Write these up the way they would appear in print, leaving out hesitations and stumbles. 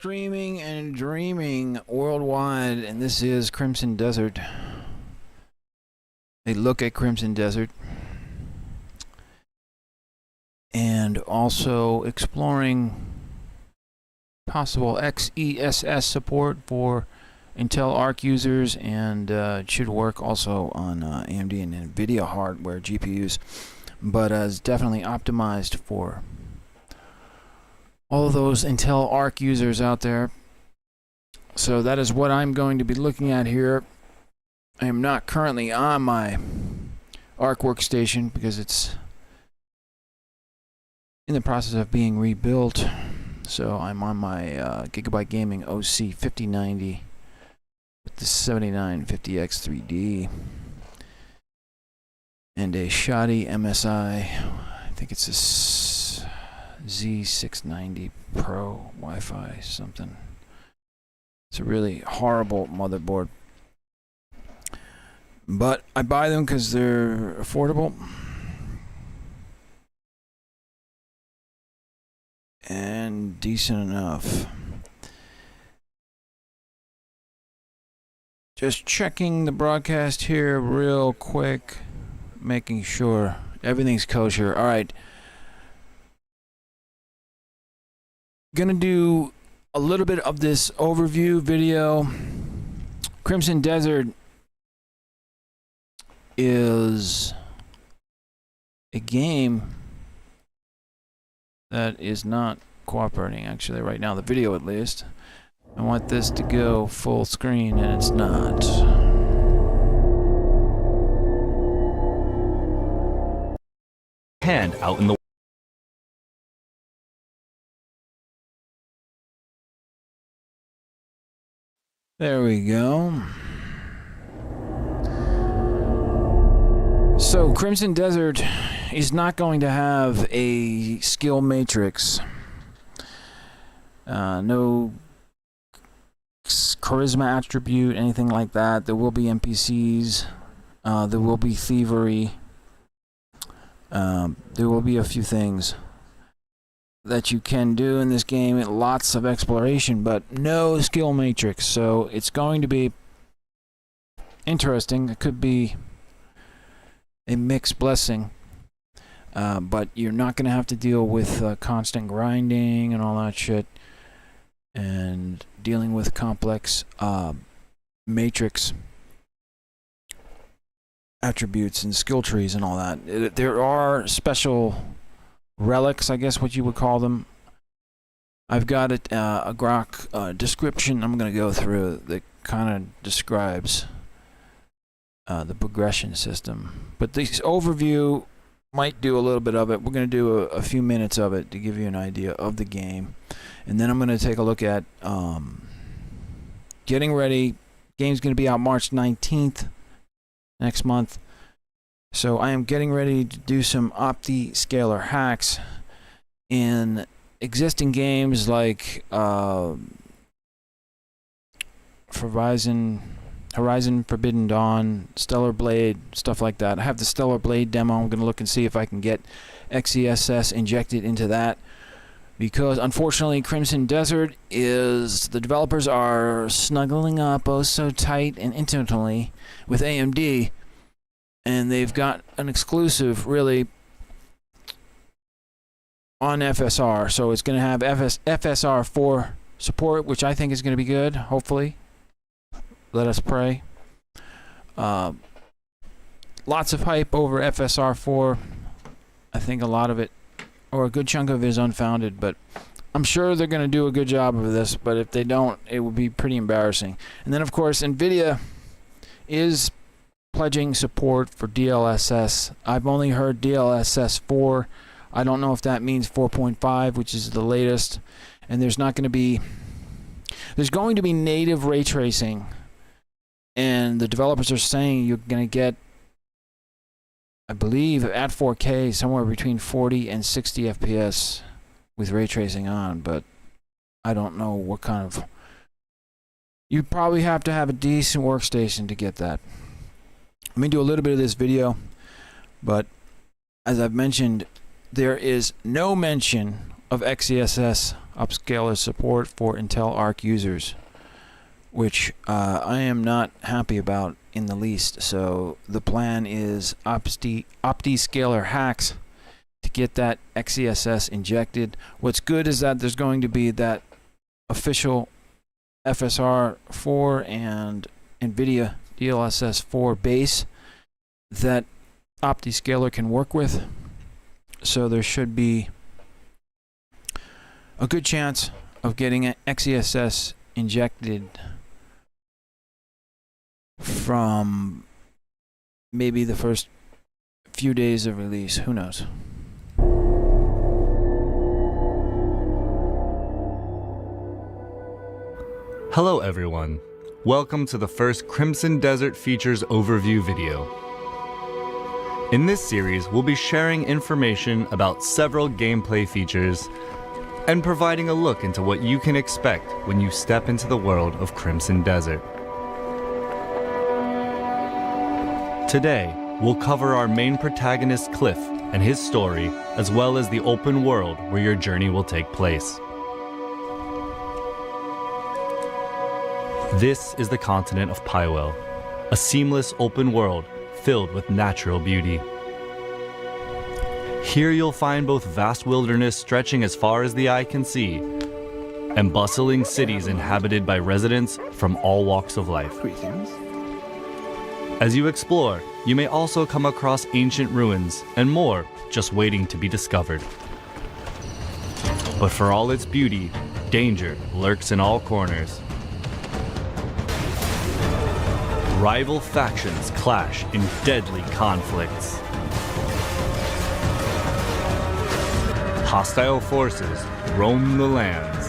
Streaming and dreaming worldwide, and this is Crimson Desert. A look at Crimson Desert. And also exploring possible XeSS support for Intel Arc users, and it should work also on AMD and NVIDIA hardware GPUs, but is definitely optimized for all of those Intel Arc users out there. So that is what I'm going to be looking at here. I am not currently on my Arc workstation because it's in the process of being rebuilt. So I'm on my Gigabyte Gaming OC 5090 with the 7950X 3D and a shoddy MSI. I think it's a Z690 Pro Wi-Fi something. It's a really horrible motherboard, but I buy them because they're affordable and decent enough. Just checking the broadcast here real quick, making sure everything's kosher. All right. Gonna do a little bit of this overview video. Crimson Desert is a game that is not cooperating actually right now, the video at least. I want this to go full screen and it's not. Hand out in the There we go. So Crimson Desert is not going to have a skill matrix. No charisma attribute, anything like that. There will be NPCs. There will be thievery. There will be a few things that you can do in this game. Lots of exploration, but no skill matrix. So it's going to be interesting. It could be a mixed blessing, but you're not going to have to deal with constant grinding and all that shit, and dealing with complex matrix attributes and skill trees and all that. There are special relics, I guess what you would call them. I've got it, a grok description I'm going to go through that kind of describes the progression system. But this overview might do a little bit of it. We're going to do a few minutes of it to give you an idea of the game. And then I'm going to take a look at getting ready. Game's going to be out March 19th next month. So I am getting ready to do some Opti-Scaler hacks in existing games like Horizon Forbidden Dawn, Stellar Blade, stuff like that. I have the Stellar Blade demo. I'm going to look and see if I can get XeSS injected into that, because unfortunately Crimson Desert is, the developers are snuggling up oh so tight and intimately with AMD, and they've got an exclusive really on FSR. So it's going to have FSR 4 support, which I think is going to be good, hopefully. Let us pray. Lots of hype over FSR 4. I think a lot of it, or a good chunk of it, is unfounded, but I'm sure they're going to do a good job of this, but if they don't, it will be pretty embarrassing. And then, of course, NVIDIA is pledging support for DLSS. I've only heard DLSS 4. I don't know if that means 4.5, which is the latest. And there's going to be native ray tracing. And the developers are saying you're going to get, I believe, at 4K, somewhere between 40 and 60 FPS with ray tracing on. But I don't know what kind of... You probably have to have a decent workstation to get that. Let me do a little bit of this video. But as I've mentioned, there is no mention of XeSS upscaler support for Intel Arc users, which I am not happy about in the least. So the plan is Opti-Scaler hacks to get that XeSS injected. What's good is that there's going to be that official FSR 4 and NVIDIA DLSS 4 base that Opti-Scaler can work with. So there should be a good chance of getting an XeSS injected from maybe the first few days of release. Who knows? Hello everyone. Welcome to the first Crimson Desert Features overview video. In this series, we'll be sharing information about several gameplay features and providing a look into what you can expect when you step into the world of Crimson Desert. Today, we'll cover our main protagonist Cliff and his story, as well as the open world where your journey will take place. This is the continent of Pywell, a seamless open world filled with natural beauty. Here you'll find both vast wilderness stretching as far as the eye can see, and bustling cities inhabited by residents from all walks of life. Greetings. As you explore, you may also come across ancient ruins and more just waiting to be discovered. But for all its beauty, danger lurks in all corners. Rival factions clash in deadly conflicts. Hostile forces roam the lands.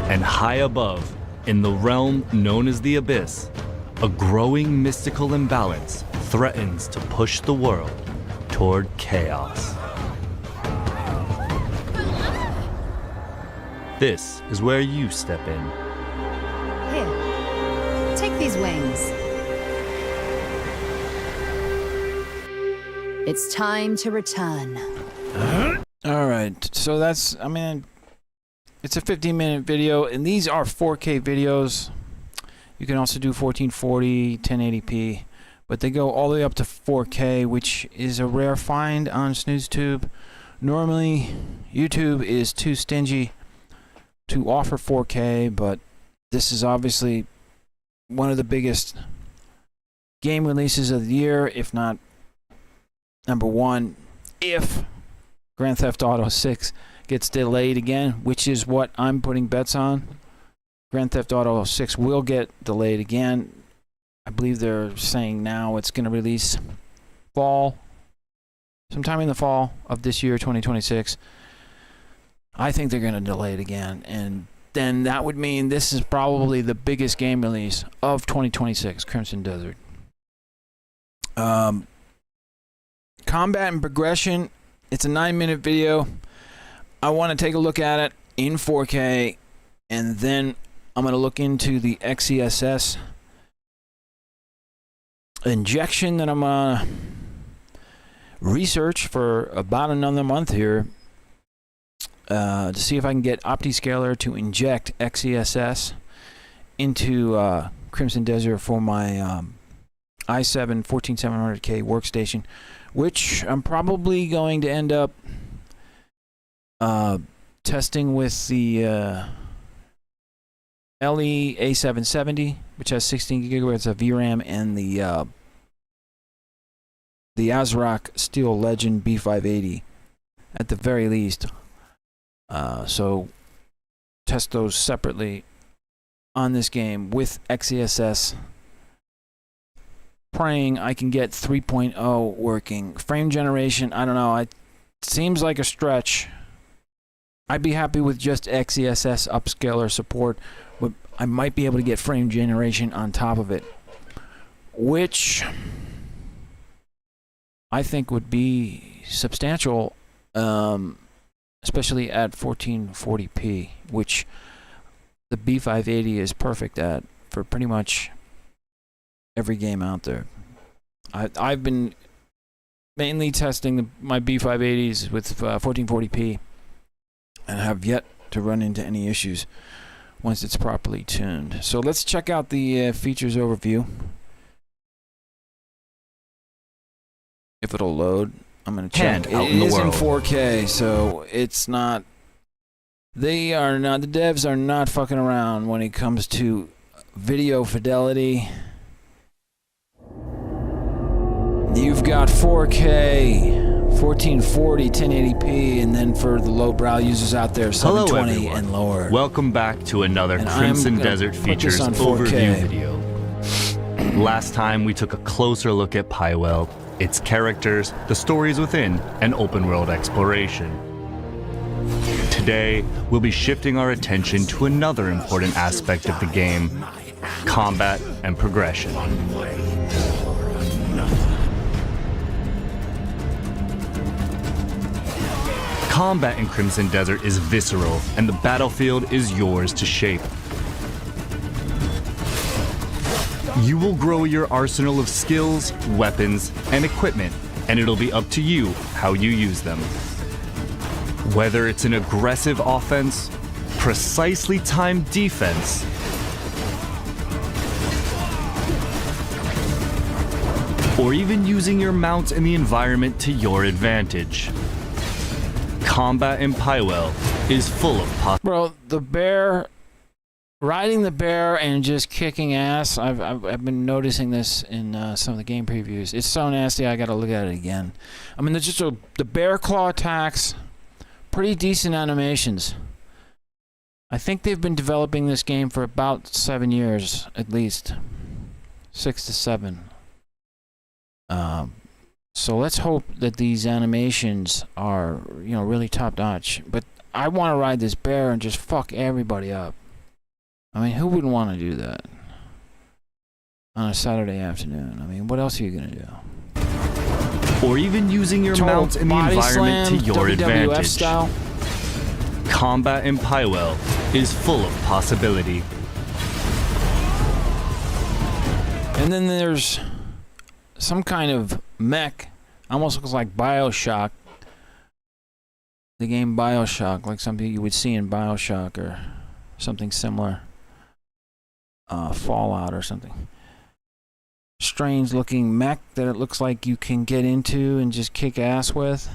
And high above, in the realm known as the Abyss, a growing mystical imbalance threatens to push the world toward chaos. This is where you step in. Here, take these wings. It's time to return. Alright, so that's, I mean, it's a 15-minute video, and these are 4K videos. You can also do 1440, 1080p, but they go all the way up to 4K, which is a rare find on SnoozeTube. Normally, YouTube is too stingy to offer 4K, but this is obviously one of the biggest game releases of the year, if not number one. If Grand Theft Auto 6 gets delayed again, which is what I'm putting bets on, Grand Theft Auto 6 will get delayed again. I believe they're saying now it's going to release sometime in the fall of this year, 2026. I think they're going to delay it again, and then that would mean this is probably the biggest game release of 2026, Crimson Desert. Combat and progression, it's a 9-minute video. I want to take a look at it in 4K, and then I'm going to look into the XeSS injection that I'm going to research for about another month here to see if I can get Opti-Scaler to inject XeSS into Crimson Desert for my i7 14700K workstation, which I'm probably going to end up testing with the LE A770, which has 16 gigabytes of VRAM, and the ASRock Steel Legend B580 at the very least. So test those separately on this game with XeSS. Praying I can get 3.0 working. Frame generation, I don't know. It seems like a stretch. I'd be happy with just XeSS upscaler support, but I might be able to get frame generation on top of it, which I think would be substantial, especially at 1440p, which the B580 is perfect at for pretty much every game out there. I've been mainly testing my B580s with 1440p and have yet to run into any issues once it's properly tuned. So let's check out the features overview. If it'll load, I'm going to check. It is in 4K, so it's not... the devs are not fucking around when it comes to video fidelity. You've got 4K, 1440, 1080p, and then for the lowbrow users out there, 720 and lower. Welcome back to another Crimson Desert Features overview video. Last time we took a closer look at Pywell, its characters, the stories within, and open world exploration. Today, we'll be shifting our attention to another important aspect of the game: combat and progression. Combat in Crimson Desert is visceral, and the battlefield is yours to shape. You will grow your arsenal of skills, weapons, and equipment, and it'll be up to you how you use them. Whether it's an aggressive offense, precisely timed defense, or even using your mount and the environment to your advantage, combat in Pywell is full of Bro, the bear, riding the bear and just kicking ass. I've been noticing this in some of the game previews. It's so nasty. I gotta look at it again. I mean, there's just the bear claw attacks, pretty decent animations. I think they've been developing this game for about 7 years, at least 6 to 7. So let's hope that these animations are, you know, really top notch. But I want to ride this bear and just fuck everybody up. I mean, who wouldn't want to do that on a Saturday afternoon? I mean, what else are you gonna do? Or even using your mount and the environment to your advantage. Style. Combat in Pywell is full of possibility. And then there's some kind of mech, almost looks like BioShock. The game BioShock, like something you would see in BioShock or something similar. Fallout or something. Strange looking mech that it looks like you can get into and just kick ass with.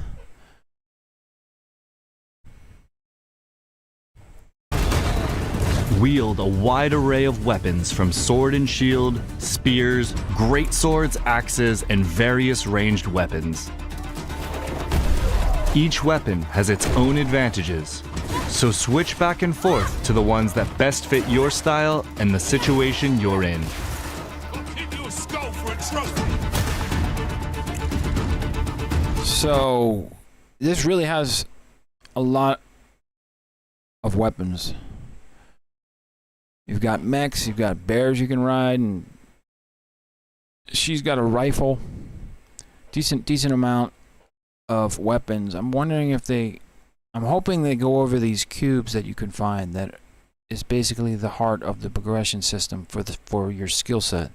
Wield a wide array of weapons from sword and shield, spears, great swords, axes, and various ranged weapons. Each weapon has its own advantages, so switch back and forth to the ones that best fit your style and the situation you're in. So this really has a lot of weapons. You've got mechs, you've got bears you can ride, and she's got a rifle. Decent amount of weapons. I'm wondering if I'm hoping they go over these cubes that you can find that is basically the heart of the progression system for your skill set.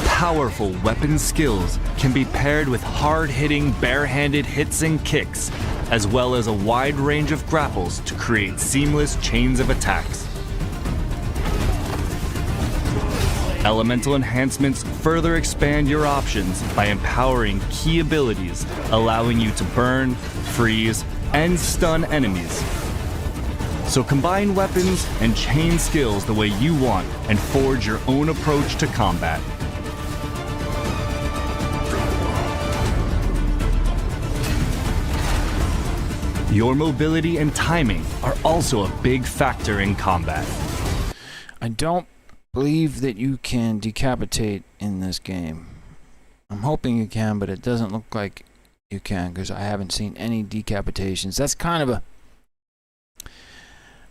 Powerful weapon skills can be paired with hard-hitting, bare-handed hits and kicks, as well as a wide range of grapples to create seamless chains of attacks. Elemental enhancements further expand your options by empowering key abilities, allowing you to burn, freeze, and stun enemies. So combine weapons and chain skills the way you want and forge your own approach to combat. Your mobility and timing are also a big factor in combat. I don't believe that you can decapitate in this game. I'm hoping you can, but it doesn't look like you can because I haven't seen any decapitations. That's kind of a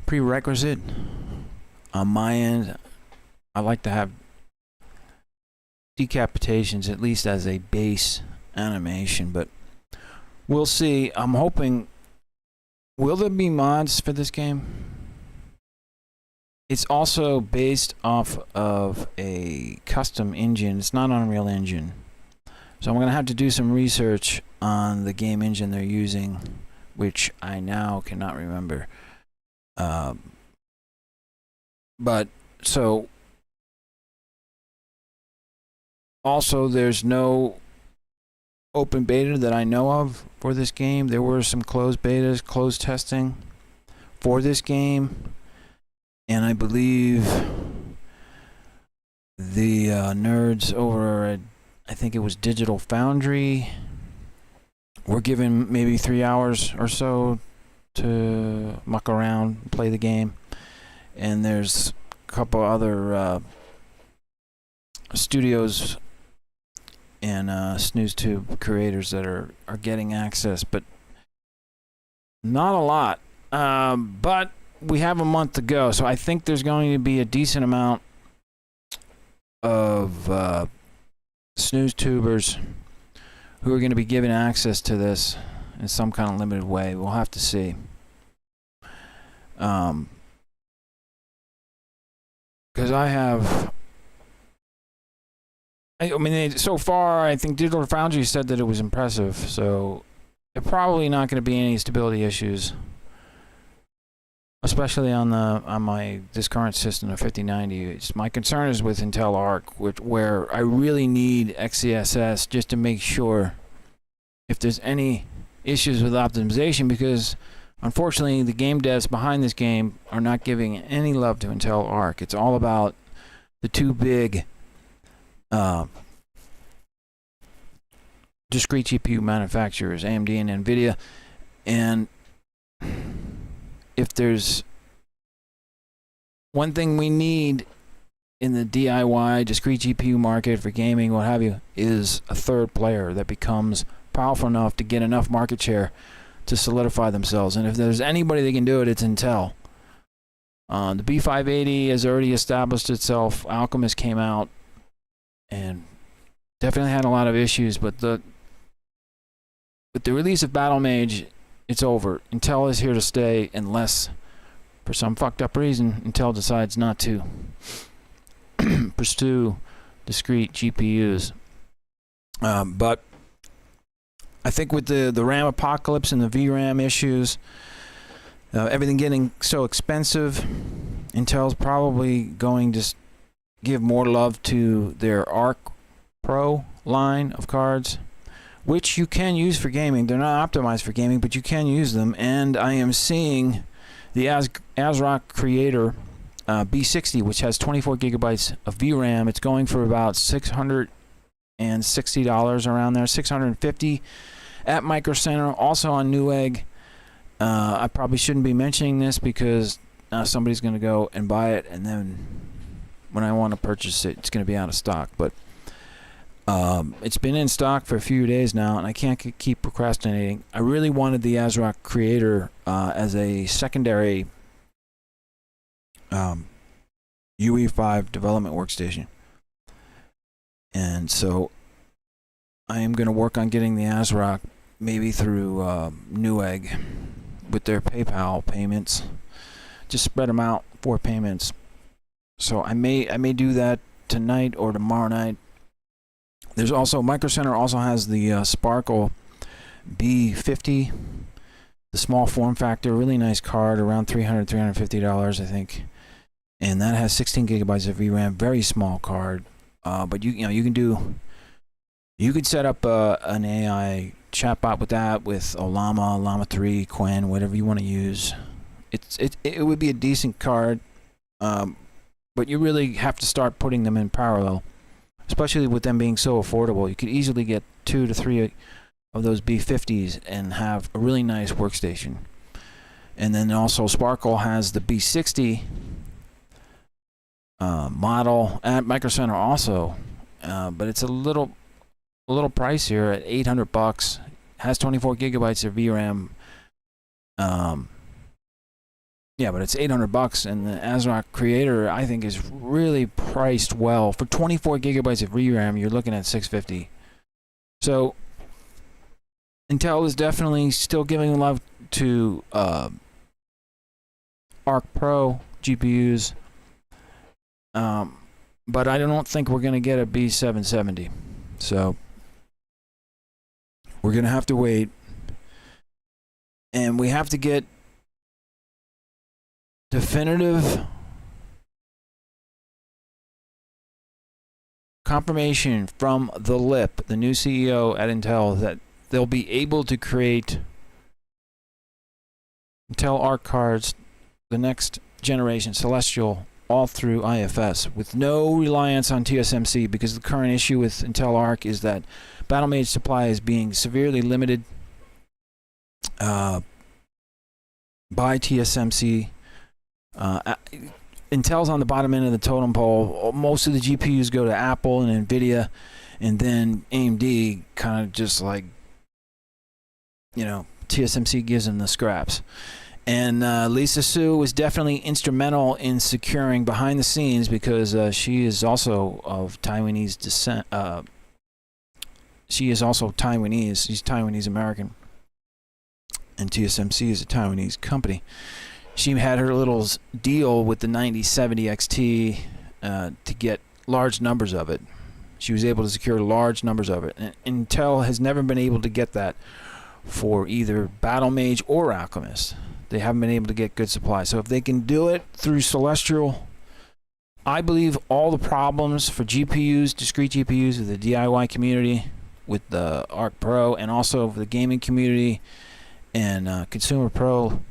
prerequisite on my end. I like to have decapitations at least as a base animation, but we'll see. I'm hoping. Will there be mods for this game? It's also based off of a custom engine. It's not Unreal Engine. So I'm going to have to do some research on the game engine they're using, which I now cannot remember. But so also there's no open beta that I know of for this game. There were some closed betas, closed testing for this game, and I believe the nerds over at, I think it was Digital Foundry, were given maybe 3 hours or so to muck around and play the game. And there's a couple other studios and SnoozeTube creators that are getting access, but not a lot. But we have a month to go, so I think there's going to be a decent amount of SnoozeTubers who are going to be given access to this in some kind of limited way. We'll have to see. Because I mean, so far, I think Digital Foundry said that it was impressive, so there's probably not going to be any stability issues, especially on this current system of 5090. My concern is with Intel Arc, where I really need XeSS just to make sure if there's any issues with optimization, because unfortunately the game devs behind this game are not giving any love to Intel Arc. It's all about the two big discrete GPU manufacturers, AMD and NVIDIA, and if there's one thing we need in the DIY discrete GPU market for gaming, what have you, is a third player that becomes powerful enough to get enough market share to solidify themselves. And if there's anybody that can do it, it's Intel. The B580 has already established itself. Alchemist came out and definitely had a lot of issues, but with the release of Battle Mage, it's over. Intel is here to stay unless, for some fucked up reason, Intel decides not to pursue discrete GPUs. But I think with the RAM apocalypse and the VRAM issues, everything getting so expensive, Intel's probably going to give more love to their Arc Pro line of cards, which you can use for gaming. They're not optimized for gaming, but you can use them. And I am seeing the ASRock Creator B60, which has 24 gigabytes of VRAM. It's going for about $660 around there, $650 at Micro Center, also on Newegg. I probably shouldn't be mentioning this because somebody's going to go and buy it, and then when I want to purchase it, it's going to be out of stock. But it's been in stock for a few days now, and I can't keep procrastinating. I really wanted the ASRock Creator as a secondary UE5 development workstation. And so I am going to work on getting the ASRock maybe through Newegg with their PayPal payments. Just spread them out, 4 payments. So I may do that tonight or tomorrow night. There's also, Micro Center also has the Sparkle B50, the small form factor, really nice card, around $300, $350, I think. And that has 16 gigabytes of VRAM, very small card. But you could set up an AI chatbot with that, with Llama 3, Quen, whatever you want to use. It would be a decent card, but you really have to start putting them in parallel. Especially with them being so affordable, you could easily get 2 to 3 of those B50s and have a really nice workstation. And then also Sparkle has the B60 model at Micro Center also, but it's a little pricier at $800. Has 24 gigabytes of VRAM. Yeah, but it's $800, and the ASRock Creator, I think, is really priced well. For 24 gigabytes of VRAM, you're looking at $650. So Intel is definitely still giving love to Arc Pro GPUs, but I don't think we're going to get a B770. So We're going to have to wait. And we have to get definitive confirmation from the Lip, the new CEO at Intel, that they'll be able to create Intel Arc cards, the next generation Celestial, all through IFS with no reliance on TSMC, because the current issue with Intel Arc is that Battlemage supply is being severely limited by TSMC. Intel's on the bottom end of the totem pole. Most of the GPUs go to Apple and Nvidia, and then AMD kind of just like, you know, TSMC gives them the scraps. And Lisa Su was definitely instrumental in securing behind the scenes, because she is also of Taiwanese descent. She is also Taiwanese. She's Taiwanese American. And TSMC is a Taiwanese company. She had her little deal with the 9070 XT to get large numbers of it. She was able to secure large numbers of it. And Intel has never been able to get that for either Battlemage or Alchemist. They haven't been able to get good supply. So if they can do it through Celestial, I believe all the problems for GPUs, discrete GPUs, with the DIY community, with the Arc Pro, and also for the gaming community and consumer pro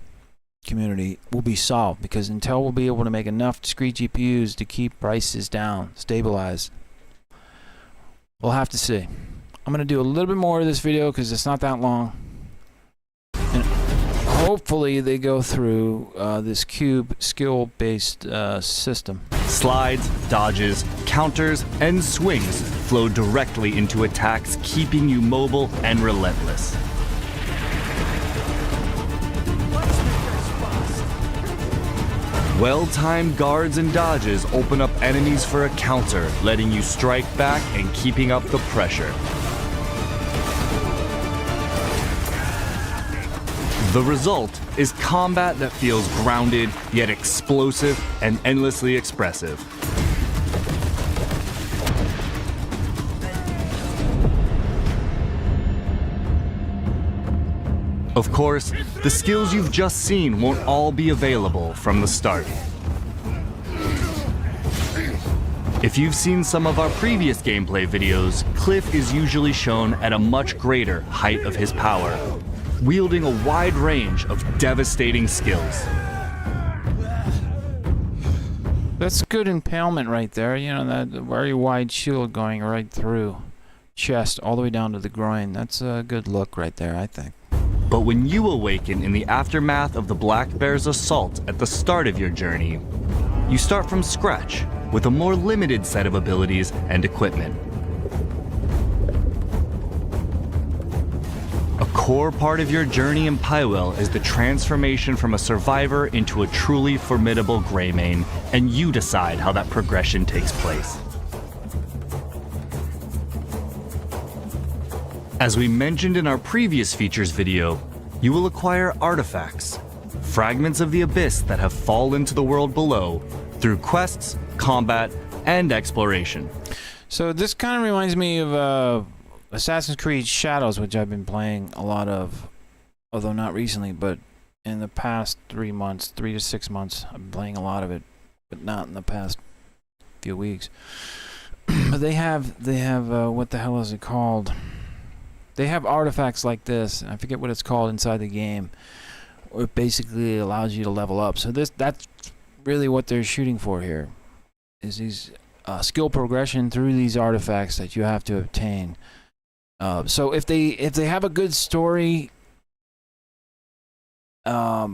community, will be solved, because Intel will be able to make enough discrete GPUs to keep prices down, stabilized. We'll have to see. I'm going to do a little bit more of this video because it's not that long. And hopefully they go through this cube skill-based system. Slides, dodges, counters, and swings flow directly into attacks, keeping you mobile and relentless. Well-timed guards and dodges open up enemies for a counter, letting you strike back and keeping up the pressure. The result is combat that feels grounded, yet explosive and endlessly expressive. Of course, the skills you've just seen won't all be available from the start. If you've seen some of our previous gameplay videos, Cliff is usually shown at a much greater height of his power, wielding a wide range of devastating skills. That's good impalement right there. You know, that very wide shield going right through chest all the way down to the groin. That's a good look right there, I think. But when you awaken in the aftermath of the Black Bear's assault at the start of your journey, you start from scratch with a more limited set of abilities and equipment. A core part of your journey in Pywell is the transformation from a survivor into a truly formidable Greymane, and you decide how that progression takes place. As we mentioned in our previous features video, you will acquire artifacts, fragments of the abyss that have fallen to the world below, through quests, combat, and exploration. So this kind of reminds me of Assassin's Creed Shadows, which I've been playing a lot of, although not recently, but in the past 3 months, 3 to 6 months, I've been playing a lot of it, but not in the past few weeks. But they have what the hell is it called? They have artifacts like this. I forget what it's called inside the game, where it basically allows you to level up. So that's really what they're shooting for here, is these skill progression through these artifacts that you have to obtain. So if they have a good story, I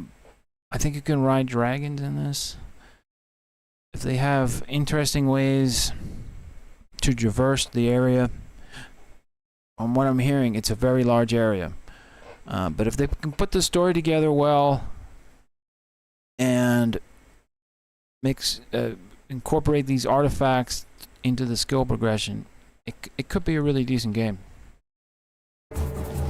think you can ride dragons in this. If they have interesting ways to traverse the area, from what I'm hearing, it's a very large area. But if they can put the story together well and incorporate these artifacts into the skill progression, it could be a really decent game.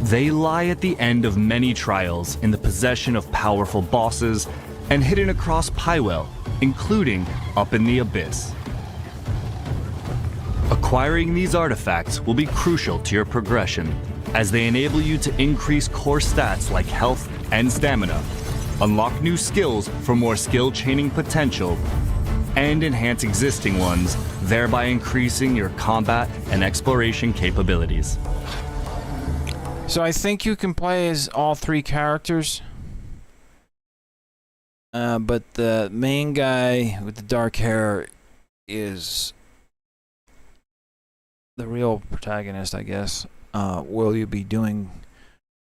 They lie at the end of many trials in the possession of powerful bosses and hidden across Pywell, including up in the abyss. Acquiring these artifacts will be crucial to your progression, as they enable you to increase core stats like health and stamina, unlock new skills for more skill chaining potential, and enhance existing ones, thereby increasing your combat and exploration capabilities. So I think you can play as all three characters. But the main guy with the dark hair is the real protagonist, I guess. Will you be doing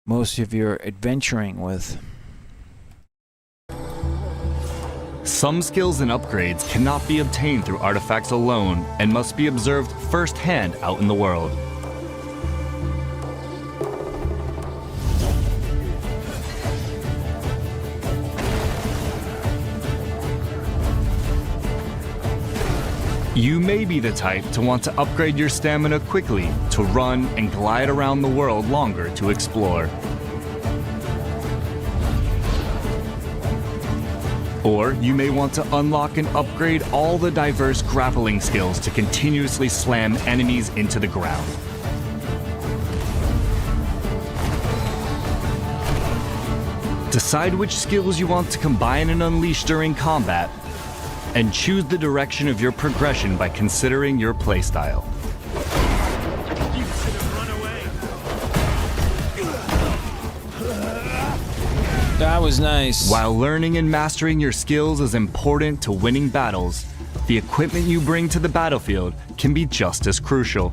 most of your adventuring with? Some skills and upgrades cannot be obtained through artifacts alone and must be observed firsthand out in the world. You may be the type to want to upgrade your stamina quickly to run and glide around the world longer to explore. Or you may want to unlock and upgrade all the diverse grappling skills to continuously slam enemies into the ground. Decide which skills you want to combine and unleash during combat, and choose the direction of your progression by considering your playstyle. That was nice. While learning and mastering your skills is important to winning battles, the equipment you bring to the battlefield can be just as crucial.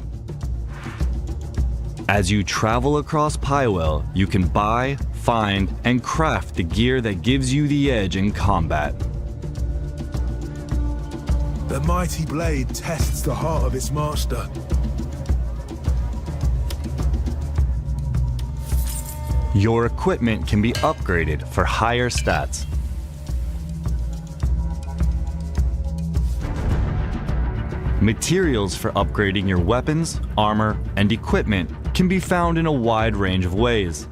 As you travel across Pywell, you can buy, find, and craft the gear that gives you the edge in combat. The mighty blade tests the heart of its master. Your equipment can be upgraded for higher stats. Materials for upgrading your weapons, armor, and equipment can be found in a wide range of ways.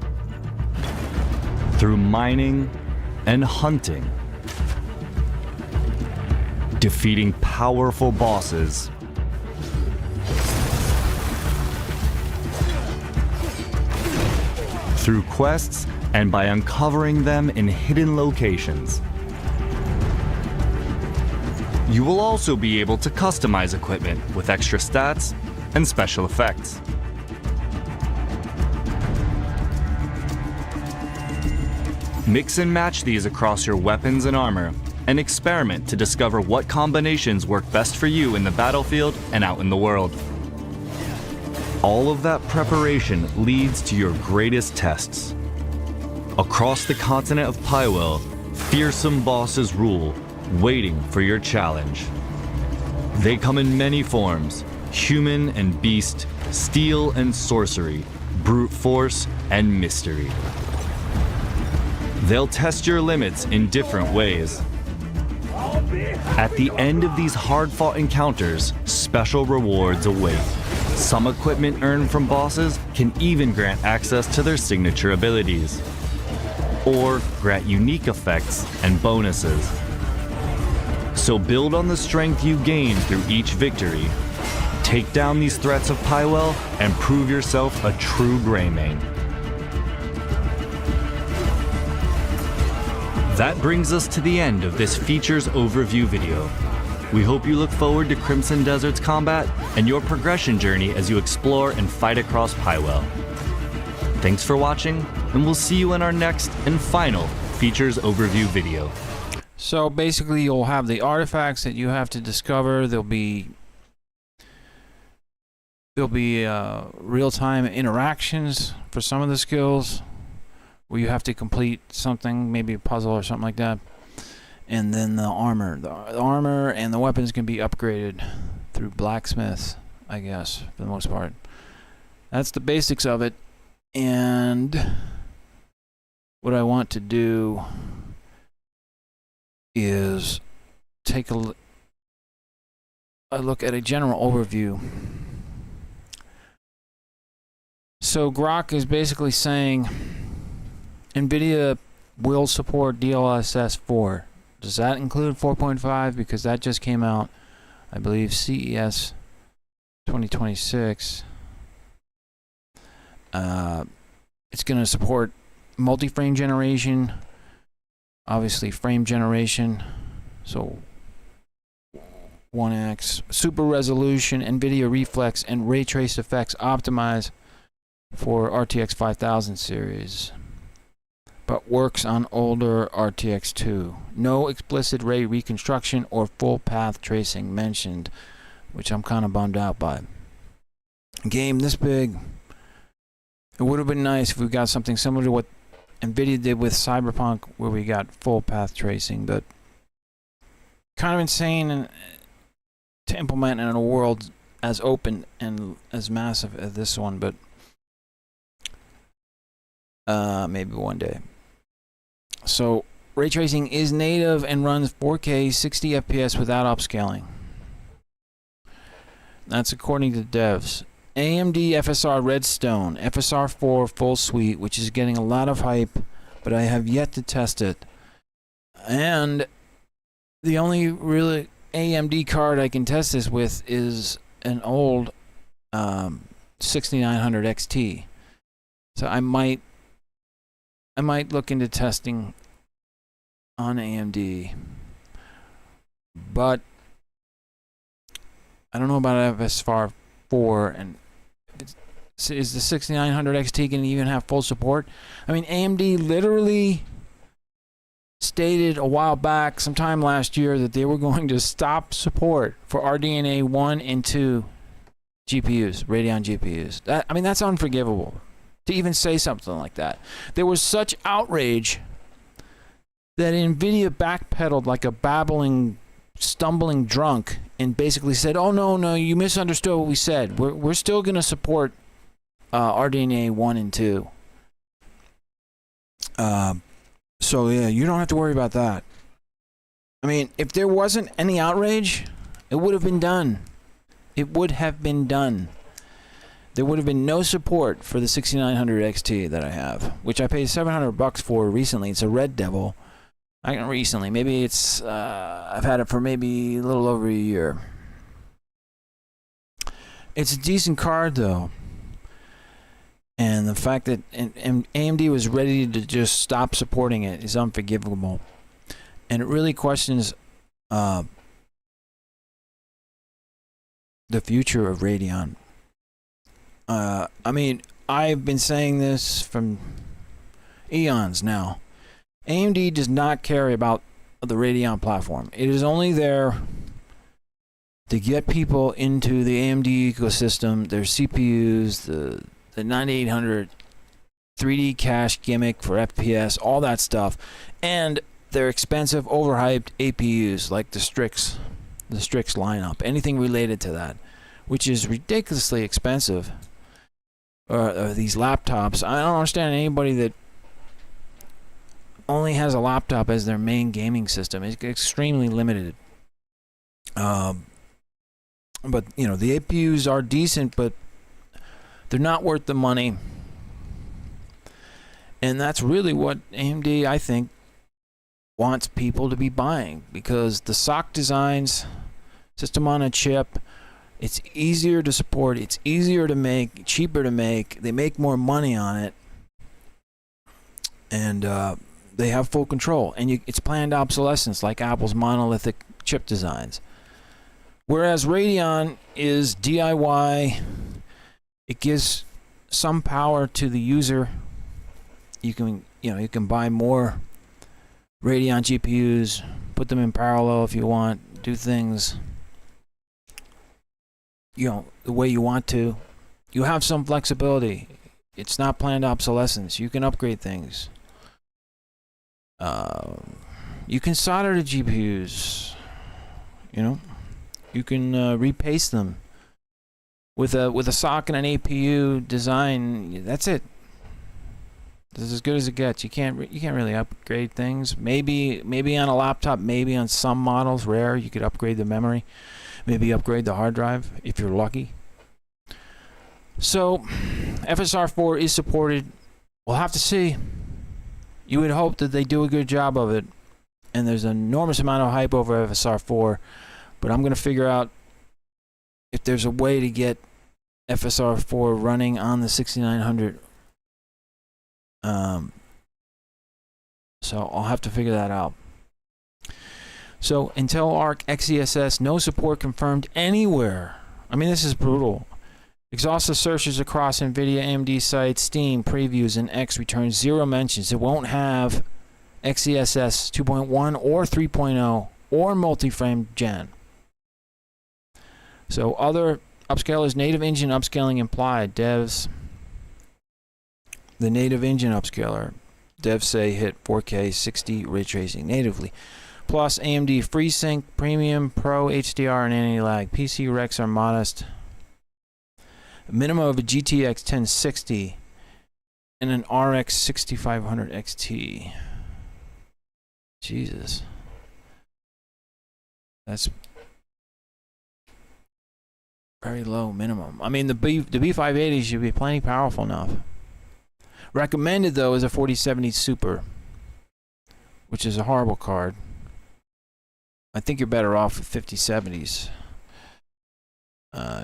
Through mining and hunting, defeating powerful bosses, through quests, and by uncovering them in hidden locations. You will also be able to customize equipment with extra stats and special effects. Mix and match these across your weapons and armor, and experiment to discover what combinations work best for you in the battlefield and out in the world. All of that preparation leads to your greatest tests. Across the continent of Pywell, fearsome bosses rule, waiting for your challenge. They come in many forms: human and beast, steel and sorcery, brute force and mystery. They'll test your limits in different ways. At the end of these hard-fought encounters, special rewards await. Some equipment earned from bosses can even grant access to their signature abilities, or grant unique effects and bonuses. So build on the strength you gain through each victory. Take down these threats of Pywell and prove yourself a true Greymane. That brings us to the end of this features overview video. We hope you look forward to Crimson Desert's combat and your progression journey as you explore and fight across Pywell. Thanks for watching, and we'll see you in our next and final features overview video. So basically you'll have the artifacts that you have to discover. There'll be real-time interactions for some of the skills, where you have to complete something, maybe a puzzle or something like that. And then the armor and the weapons can be upgraded through blacksmiths, I guess, for the most part. That's the basics of it. And what I want to do is take a look at a general overview. So Grok is basically saying NVIDIA will support DLSS 4. Does that include 4.5? Because that just came out, I believe, CES 2026. It's going to support multi-frame generation, obviously frame generation, so 1x, super resolution, NVIDIA reflex, and ray trace effects optimized for RTX 5000 series, but works on older RTX 2. No explicit ray reconstruction or full path tracing mentioned, which I'm kind of bummed out by. A game this big, it would have been nice if we got something similar to what NVIDIA did with Cyberpunk, where we got full path tracing, but kind of insane to implement in a world as open and as massive as this one, but maybe one day. So ray tracing is native and runs 4K 60 FPS without upscaling. That's according to devs. AMD FSR Redstone, FSR 4 full suite, which is getting a lot of hype, but I have yet to test it. And the only really AMD card I can test this with is an old 6900 XT. So I might look into testing on AMD, but I don't know about FSR 4, and is the 6900 XT going to even have full support? I mean, AMD literally stated a while back, sometime last year, that they were going to stop support for RDNA 1 and 2 GPUs, Radeon GPUs. I mean, that's unforgivable to even say something like that. There was such outrage that NVIDIA backpedaled like a babbling, stumbling drunk and basically said, "Oh no, you misunderstood what we said. We're still going to support RDNA 1 and 2." So yeah, you don't have to worry about that. I mean, if there wasn't any outrage, it would have been done. It would have been done. There would have been no support for the 6900 XT that I have, which I paid $700 for recently. It's a Red Devil. Maybe it's, I've had it for maybe a little over a year. It's a decent card though. And the fact that and AMD was ready to just stop supporting it is unforgivable. And it really questions the future of Radeon. I mean, I've been saying this from eons now. AMD does not care about the Radeon platform. It is only there to get people into the AMD ecosystem, their CPUs, the 9800 3D cache gimmick for FPS, all that stuff, and their expensive, overhyped APUs like the Strix lineup, anything related to that, which is ridiculously expensive. Or these laptops. I don't understand anybody that only has a laptop as their main gaming system. It's extremely limited. But you know, the APUs are decent, but they're not worth the money. And that's really what AMD, I think, wants people to be buying, because the SoC designs, system on a chip, it's easier to support, it's easier to make, cheaper to make, they make more money on it, and they have full control. And it's planned obsolescence, like Apple's monolithic chip designs. Whereas Radeon is DIY, it gives some power to the user. You can buy more Radeon GPUs, put them in parallel if you want, do things the way you want to. You have some flexibility. It's not planned obsolescence. You can upgrade things. You can solder the GPUs. You can repaste them with a SoC and an APU design. That's it. This is as good as it gets. You can't really upgrade things. Maybe on a laptop, maybe on some models, rare, you could upgrade the memory. Maybe upgrade the hard drive if you're lucky. So, FSR 4 is supported. We'll have to see. You would hope that they do a good job of it. And there's an enormous amount of hype over FSR 4. But I'm going to figure out if there's a way to get FSR4 running on the 6900. So I'll have to figure that out. So Intel Arc XeSS, no support confirmed anywhere. I mean, this is brutal. Exhaustive searches across NVIDIA, AMD sites, Steam, previews, and X returns 0 mentions. It won't have XeSS 2.1 or 3.0 or multi-frame gen. So other upscalers, native engine upscaling implied. Devs, the native engine upscaler, devs say hit 4K 60 ray tracing natively. Plus AMD FreeSync, Premium, Pro, HDR, and anti-lag. PC recs are modest. A minimum of a GTX 1060 and an RX 6500 XT. Jesus. That's very low minimum. I mean, the B580 should be plenty powerful enough. Recommended, though, is a 4070 Super, which is a horrible card. I think you're better off with 5070s.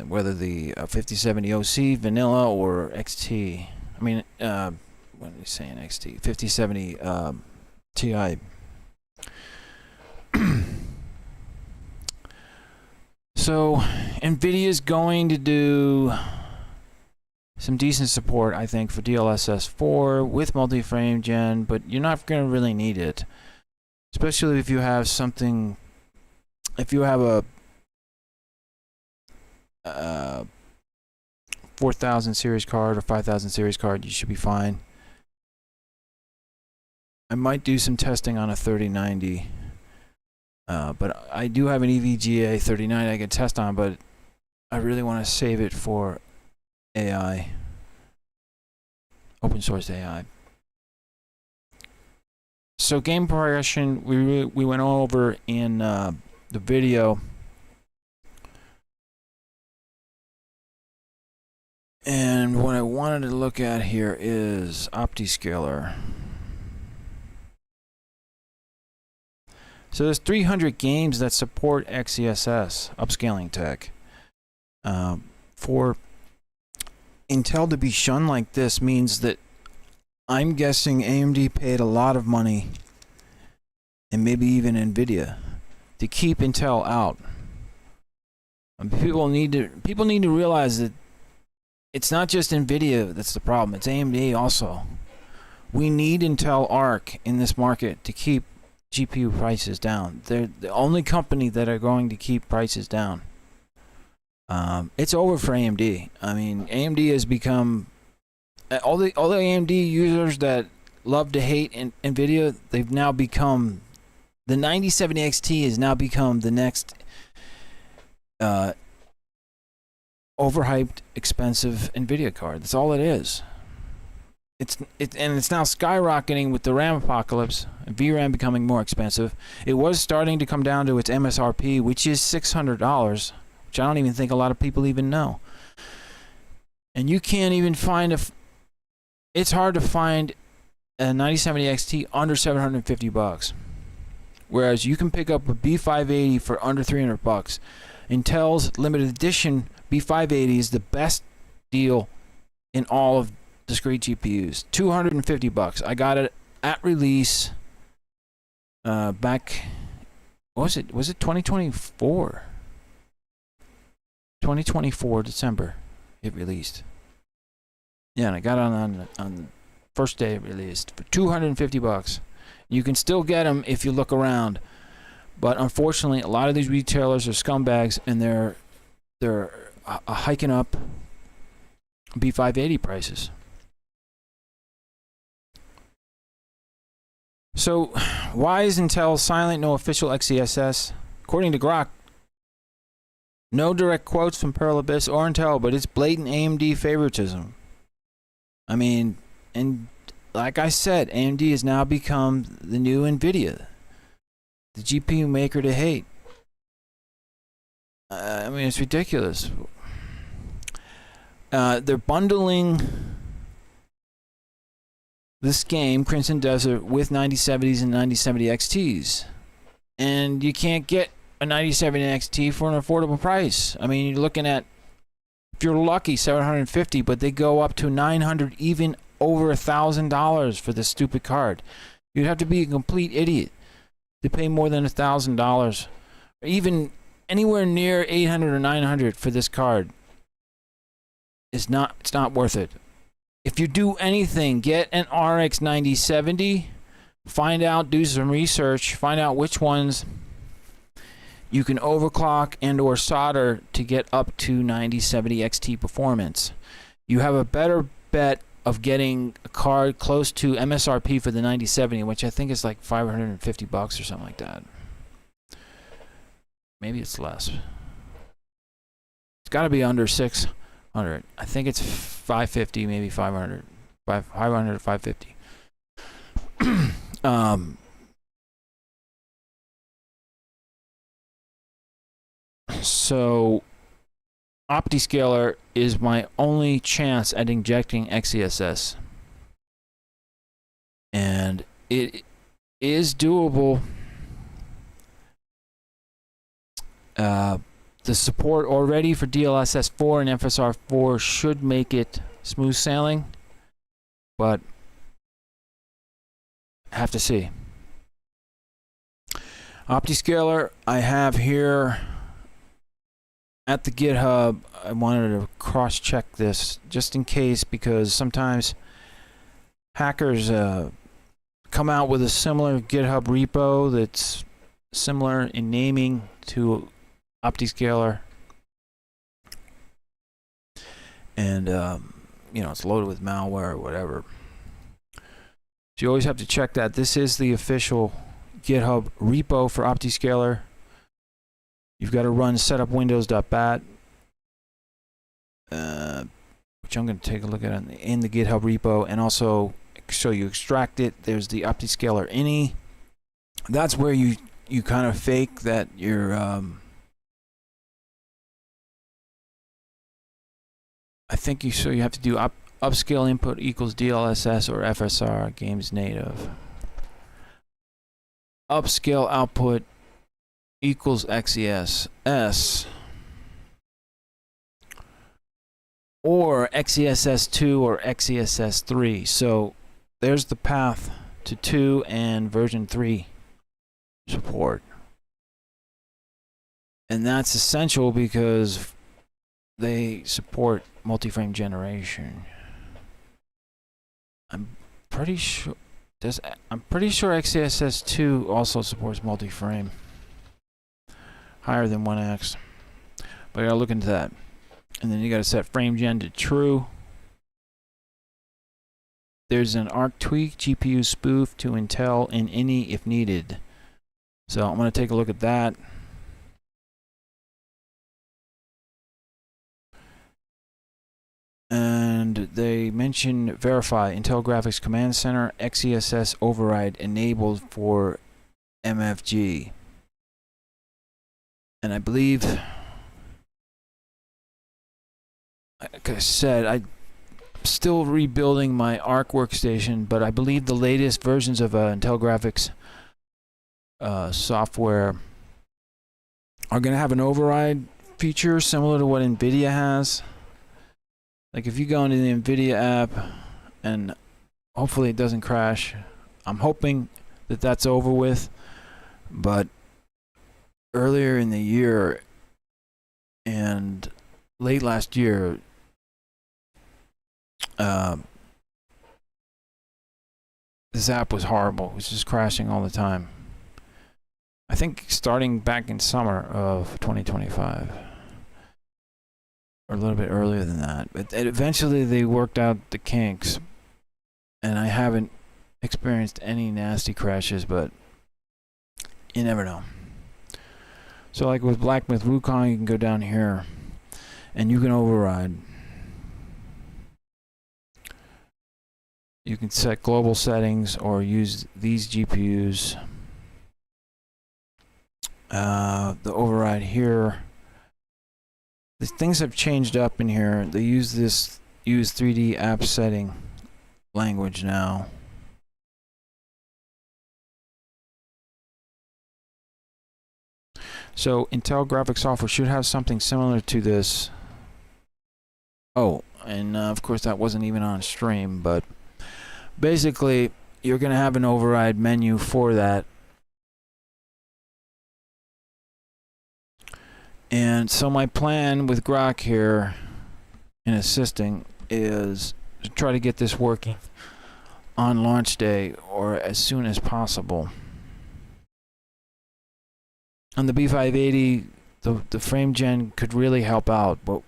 Whether the 5070 OC, Vanilla, or XT. I mean, what are you saying, XT? 5070 Ti. So, NVIDIA's going to do some decent support, I think, for DLSS 4 with multi-frame gen, but you're not going to really need it. Especially if you have something, if you have a 4000 series card or 5000 series card, you should be fine. I might do some testing on a 3090. But I do have an EVGA 39 I can test on, but I really want to save it for AI, open source AI. So game progression, we went over in the video, and what I wanted to look at here is Opti-Scaler. So there's 300 games that support XeSS upscaling tech. For Intel to be shunned like this means that I'm guessing AMD paid a lot of money, and maybe even NVIDIA, to keep Intel out. People need to realize that it's not just NVIDIA that's the problem. It's AMD also. We need Intel Arc in this market to keep GPU prices down. They're the only company that are going to keep prices down. It's over for AMD. I mean, AMD has become all the AMD users that love to hate NVIDIA. They've now become the 9070 XT has now become the next overhyped, expensive NVIDIA card. That's all it is. And it's now skyrocketing with the RAM apocalypse, VRAM becoming more expensive. It was starting to come down to its MSRP, which is $600, which I don't even think a lot of people even know. And you can't even find it's hard to find a 9070 XT under $750. Whereas you can pick up a B580 for under $300. Intel's limited edition B580 is the best deal in all of discrete GPUs. $250. I got it at release back, what was it? Was it 2024? 2024 December it released. Yeah, and I got it on the first day it released for $250. You can still get them if you look around, but unfortunately a lot of these retailers are scumbags, and they're hiking up B580 prices. So, why is Intel silent? No official XeSS. According to Grok, no direct quotes from Pearl Abyss or Intel, but it's blatant AMD favoritism. I mean, and like I said, AMD has now become the new NVIDIA, the GPU maker to hate. I mean, it's ridiculous. They're bundling this game, Crimson Desert, with 9070s and 9070 XTs. And you can't get a 9070 XT for an affordable price. I mean, you're looking at if you're lucky, $750, but they go up to $900, even over $1,000 for this stupid card. You'd have to be a complete idiot to pay more than $1,000, or even anywhere near $800 or $900 for this card. It's not worth it. If you do anything, get an RX 9070, find out, do some research, find out which ones you can overclock and or solder to get up to 9070 XT performance. You have a better bet of getting a card close to MSRP for the 9070, which I think is like $550 or something like that. Maybe it's less. It's got to be under 600. I think it's 550, maybe 500. 500 to 550. So Opti-Scaler is my only chance at injecting XeSS. And it is doable. The support already for DLSS 4 and FSR 4 should make it smooth sailing, but have to see. Opti-Scaler I have here at the GitHub. I wanted to cross-check this just in case, because sometimes hackers come out with a similar GitHub repo that's similar in naming to Opti-Scaler, and you know, it's loaded with malware or whatever. So you always have to check that. This is the official GitHub repo for Opti-Scaler. You've got to run setupwindows.bat, which I'm going to take a look at in the GitHub repo, and also show you extract it. There's the Opti-Scaler ini. That's where you kind of fake that you're I think you have to do upscale input equals DLSS or FSR games native. Upscale output equals XeSS or XeSS2 or XeSS3. So there's the path to 2 and version 3 support. And that's essential because they support multi-frame generation. I'm pretty sure XeSS2 also supports multi-frame. Higher than 1x. But I gotta look into that. And then you gotta set frame gen to true. There's an arc tweak GPU spoof to Intel in ini if needed. So I'm gonna take a look at that. And they mention verify Intel Graphics Command Center XeSS override enabled for MFG. And I believe, like I said, I'm still rebuilding my Arc workstation, but I believe the latest versions of Intel Graphics software are going to have an override feature similar to what NVIDIA has. Like if you go into the NVIDIA app, and hopefully it doesn't crash. I'm hoping that that's over with, but earlier in the year and late last year, this app was horrible. It was just crashing all the time. I think starting back in summer of 2025. Or a little bit earlier than that. But eventually they worked out the kinks. And I haven't experienced any nasty crashes, but you never know. So like with Black Myth Wukong, you can go down here and you can override. You can set global settings or use these GPUs. The override here. The things have changed up in here. They use 3D app setting language now. So Intel graphics software should have something similar to this Oh, and of course that wasn't even on stream, but basically you're going to have an override menu for that. And so my plan with Grok here in assisting is to try to get this working on launch day or as soon as possible. On the B580, the frame gen could really help out, but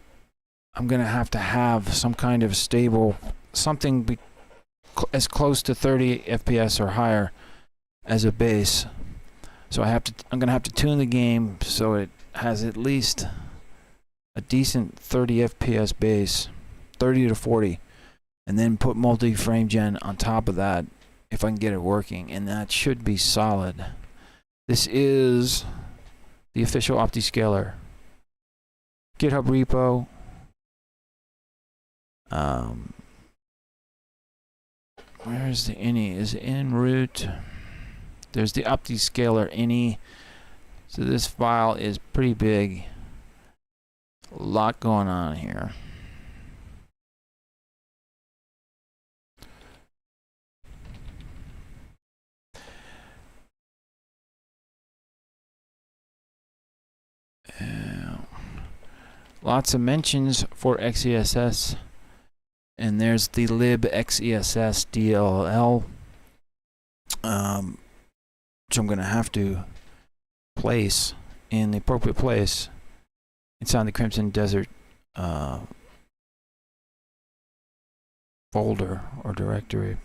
I'm going to have some kind of stable, something as close to 30 FPS or higher as a base. So I'm going to have to tune the game so it has at least a decent 30 FPS base, 30 to 40, and then put multi-frame gen on top of that if I can get it working, and that should be solid. This is the official Opti-Scaler GitHub repo. Where's the ini? Is it in root? There's the Opti-Scaler ini. So this file is pretty big. A lot going on here. Lots of mentions for XeSS. And there's the lib XeSS DLL, which I'm going to have to place in the appropriate place inside the Crimson Desert folder or directory.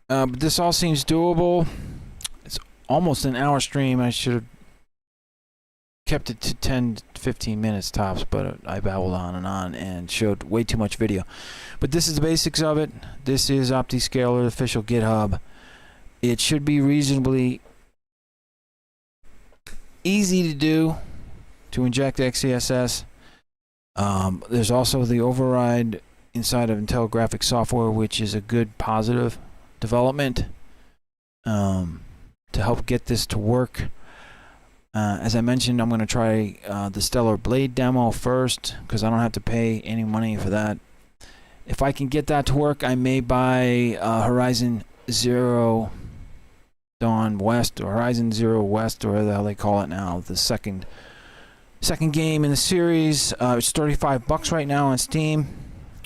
But this all seems doable. It's almost an hour stream. I should have kept it to 10 to 15 minutes tops, but I babbled on and showed way too much video. But this is the basics of it. This is Opti-Scaler, official GitHub. It should be reasonably easy to do to inject XeSS. There's also the override inside of Intel graphics software, which is a good positive development to help get this to work. As I mentioned, I'm going to try the Stellar Blade demo first because I don't have to pay any money for that. If I can get that to work, I may buy Horizon Zero Dawn West or Horizon Zero West, or whatever the hell they call it now, the second game in the series. It's $35 right now on Steam.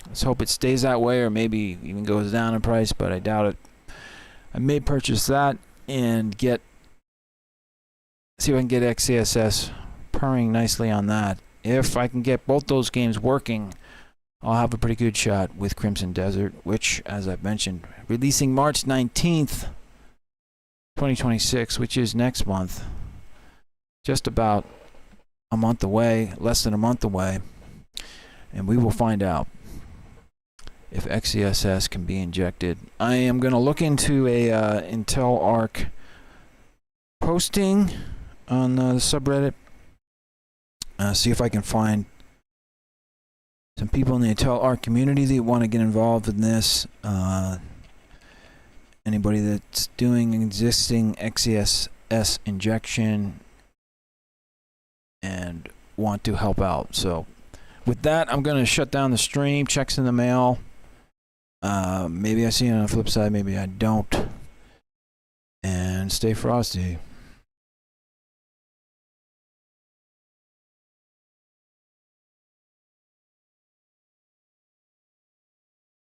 Let's hope it stays that way, or maybe even goes down in price, but I doubt it. I may purchase that and see if I can get XeSS purring nicely on that. If I can get both those games working, I'll have a pretty good shot with Crimson Desert, which, as I've mentioned, releasing March 19th, 2026, which is next month. Just about a month away, less than a month away. And we will find out if XeSS can be injected. I am going to look into a Intel Arc posting on the subreddit. See if I can find some people in the Intel Arc community that want to get involved in this. Anybody that's doing existing XeSS injection and want to help out. So with that, I'm going to shut down the stream. Checks in the mail. Maybe I see it on the flip side, maybe I don't. And stay frosty.